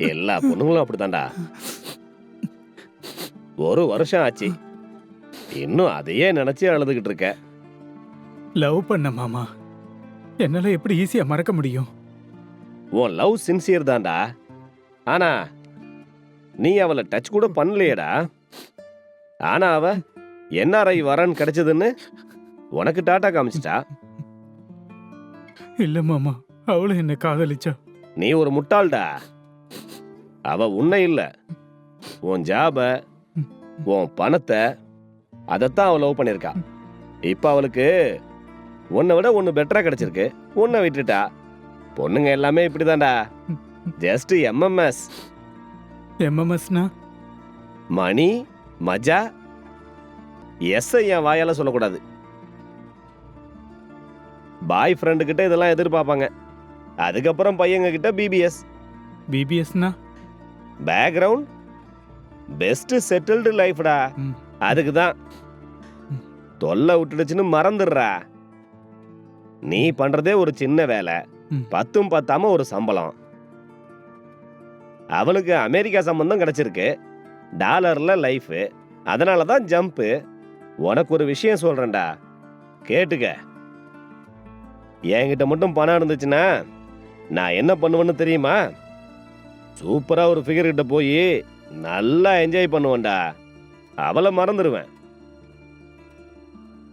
எல்லா பொண்ணுங்களும் அப்படித்தான்டா. ஒரு வருஷம் ஆச்சு, இன்னும் அதையே நினைச்சு அழுதுகிட்டு இருக்க. லவ் பண்ண மாமா, என்னால எப்படி ஈஸியா மறக்க முடியும்? உன் லவ் சின்சியர் தான்டா. ஆனா நீ அவளை டச் கூட பண்ணலையேடா. ஆனா அவ என்ஆர்ஐ வரன் கிடைச்சதுன்னு உனக்கு டாட்டா காமிச்சிட்டா. இல்ல மாமா, அவளும் என்ன காதலிச்சா. நீ ஒரு முட்டாள்டா. அவ உன்னை இல்ல, உன் ஜாப, உன் பணத்தை, அதைத்தான் அவ லவ் பண்ணிருக்கா. இப்ப அவளுக்கு உன்னை விட ஒன்னு பெட்டரா கிடைச்சிருக்கு, உன்னை விட்டுட்டா. பொண்ணுங்க எல்லாமே இப்படிதான்டா. Just MMS. எம்எம்எஸ்னா? மணி மஜா. எஸ் என் வாயால சொல்லக்கூடாது. பாய் ஃப்ரெண்டு கிட்ட இதெல்லாம் எதிர்பார்ப்பாங்க. அதுக்கப்புறம் பையங்க கிட்ட பிபிஎஸ். பிபிஎஸ்னா? பேக்ரவுண்ட் பெஸ்ட் செட்டில்டு லைஃப்டா. அதுக்கு தான் தொல்லை விட்டுடுச்சுன்னு மறந்துடுறா. நீ பண்றதே ஒரு சின்ன வேலை, பத்தும் பத்தாம ஒரு சம்பளம். அவளுக்கு அமெரிக்கா சம்பந்தம் கிடைச்சிருக்கு, டாலர்ல லைஃப். அதனாலதான் ஜம்ப். உனக்கு ஒரு விஷயம் சொல்றேன்டா, கேட்டுக்க. என்கிட்ட மட்டும் பணம் இருந்துச்சுன்னா நான் என்ன பண்ணுவேன்னு தெரியுமா? சூப்பரா ஒரு ஃபிகர் கிட்ட போய் நல்லா என்ஜாய் பண்ணுவேன்டா. அவளை மறந்துடுவேன்.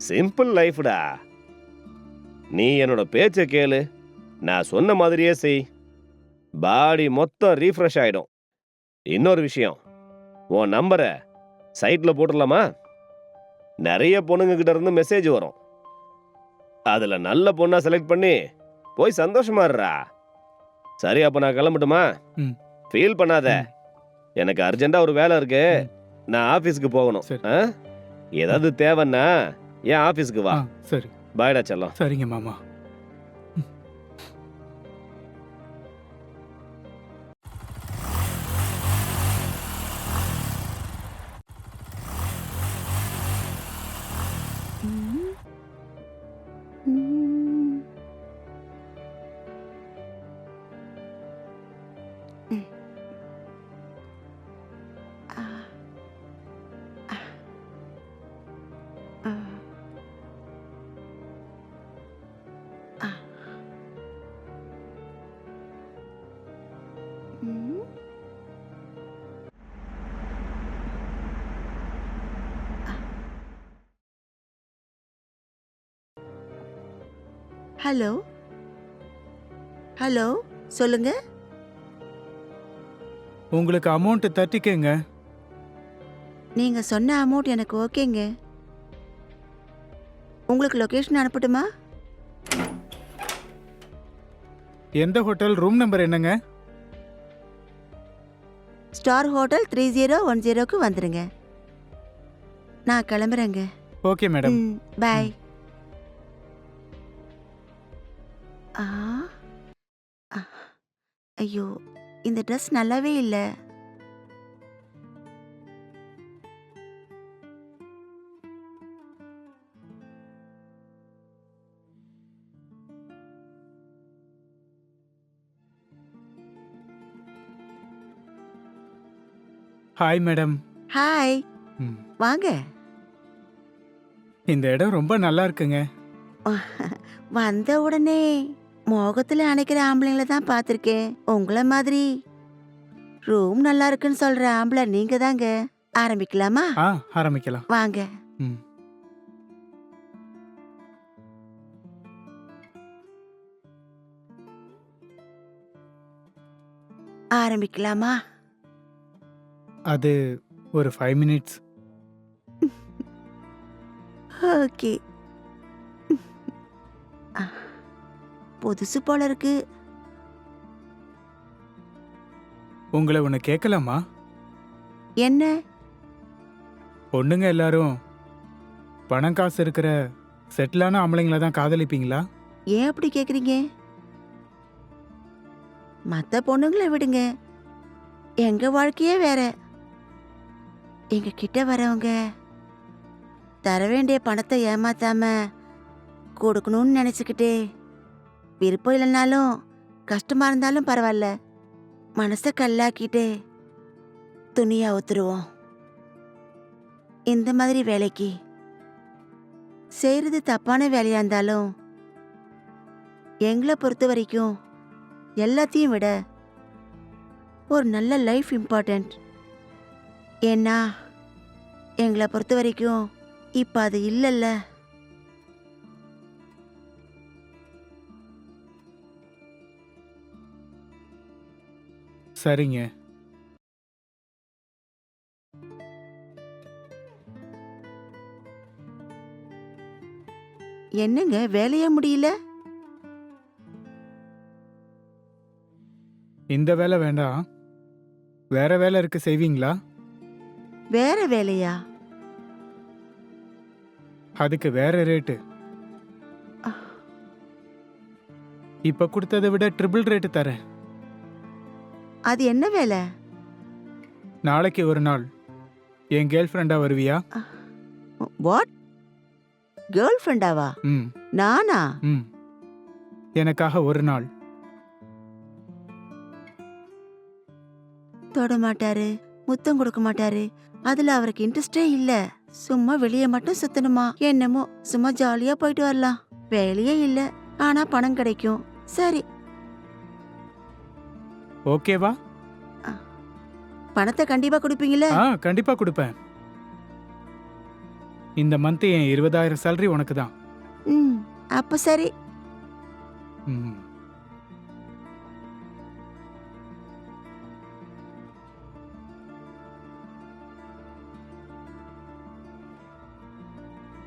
சிம்பிள் லைஃப்டா. நீ என்னோட பேச்ச கேளு, நான் சொன்ன மாதிரியே செய். பாடி மொத்தம் ரீஃப்ரெஷ் ஆயிடும். இன்னொரு விஷயம், உன் நம்பரை சைட்ல போட்டுடலாமா? நிறைய பொண்ணுங்க கிட்ட இருந்து மெசேஜ் வரும். அதுல நல்ல பொண்ணா செலக்ட் பண்ணி போய் சந்தோஷமா இருடா. சரி, அப்ப நான் கிளம்பட்டுமா? ஃபீல் பண்ணாத, எனக்கு அர்ஜென்ட்டா ஒரு வேலை இருக்கு, நான் ஆபீஸ்க்கு போகணும். ஏதாவது தேவைன்னா என் ஆபீஸ்க்கு வா. சரி, பாய்டா செல்லம். சரிங்க மாமா. ஹலோ ஹலோ, சொல்லுங்க. உங்களுக்கு அமௌண்ட் 30Kங்க. நீங்க சொன்ன அமௌண்ட் எனக்கு ஓகேங்க. உங்களுக்கு லொகேஷன் அனுப்பட்டுமா? எந்த ஹோட்டல், ரூம் நம்பர் என்னங்க? ஸ்டார் ஹோட்டல் 3010க்கு வந்துருங்க. நான் கிளம்புறேங்க. Okay madam. பாய். ஐயோ, இந்த ட்ரெஸ் நல்லாவே இல்லை. Hi madam. ஹாய், வாங்க. இந்த இடம் ரொம்ப நல்லா இருக்குங்க. வந்த உடனே மோகத்துல அணைக்கிற ஆம்பளைங்கள தான் பார்த்திருக்கேன். உங்கள மாதிரி ரூம் நல்லா இருக்குன்னு சொல்ற ஆம்பளை நீங்க தாங்க. ஆரம்பிக்கலாமா? ஆரம்பிக்கலாம். வாங்க. ஆரம்பிக்கலாமா? அது ஒரு 5 மினிட்ஸ். ஓகே. புதுசு போல இருக்கு. உங்களை ஒன்று கேட்கலாமா? என்ன? பொண்ணுங்க எல்லாரும் பணம் காசு இருக்கிற செட்டிலான ஆம்பளைங்கள தான் காதலிப்பீங்களா? ஏன் அப்படி கேக்குறீங்க? மத்த பொண்ணுங்களை விடுங்க, எங்க வாழ்க்கையே வேற. எங்க கிட்ட வரவங்க தர வேண்டிய பணத்தை ஏமாத்தாம கொடுக்கணும்னு நினைச்சுக்கிட்டே விருப்பம் இல்லைனாலும் கஷ்டமா இருந்தாலும் பரவாயில்ல, மனசை கல்லாக்கிட்டு துணியா ஒத்துருவோம். இந்த மாதிரி வேலைக்கு செய்யறது தப்பான வேலையா இருந்தாலும் எங்களை பொறுத்த வரைக்கும் எல்லாத்தையும் விட ஒரு நல்ல லைஃப் இம்பார்ட்டன்ட். ஏன்னா எங்களை பொறுத்த வரைக்கும் இப்ப அது இல்லைல்ல. சரிங்க. என்னங்க வேலையே முடியல? இந்த வேலை வேண்டாம். வேற வேலை இருக்கு, செய்வீங்களா? வேற வேலையா? அதுக்கு வேற ரேட்டு. இப்ப கொடுத்ததை விட ட்ரிபிள் ரேட்டு தரேன். அது என்ன வேலை? நாளைக்கு ஒரு நாள் என் கேர்ள் ஃப்ரெண்டா வருவியா? வாட்? கேர்ள் ஃப்ரெண்டாவா? ம் நானா? ம் எனக்காக ஒரு நாள். தொட மாட்டாரு, முத்தம் கொடுக்க மாட்டாரு, அதுல அவருக்கு இன்ட்ரெஸ்டே இல்ல. சும்மா வெளியே மட்டும் சுத்தணுமா? என்னமோ சும்மா ஜாலியா போயிட்டு வரலாம். வேலையே இல்ல, ஆனா பணம் கிடைக்கும். சரி, ஓகேவா? பணத்தை கண்டிப்பா கொடுப்பீங்களே? கண்டிப்பா கொடுப்பேன். இந்த மந்த் என் 20,000 சேலரி உனக்கு தான். அப்ப சரி. ம்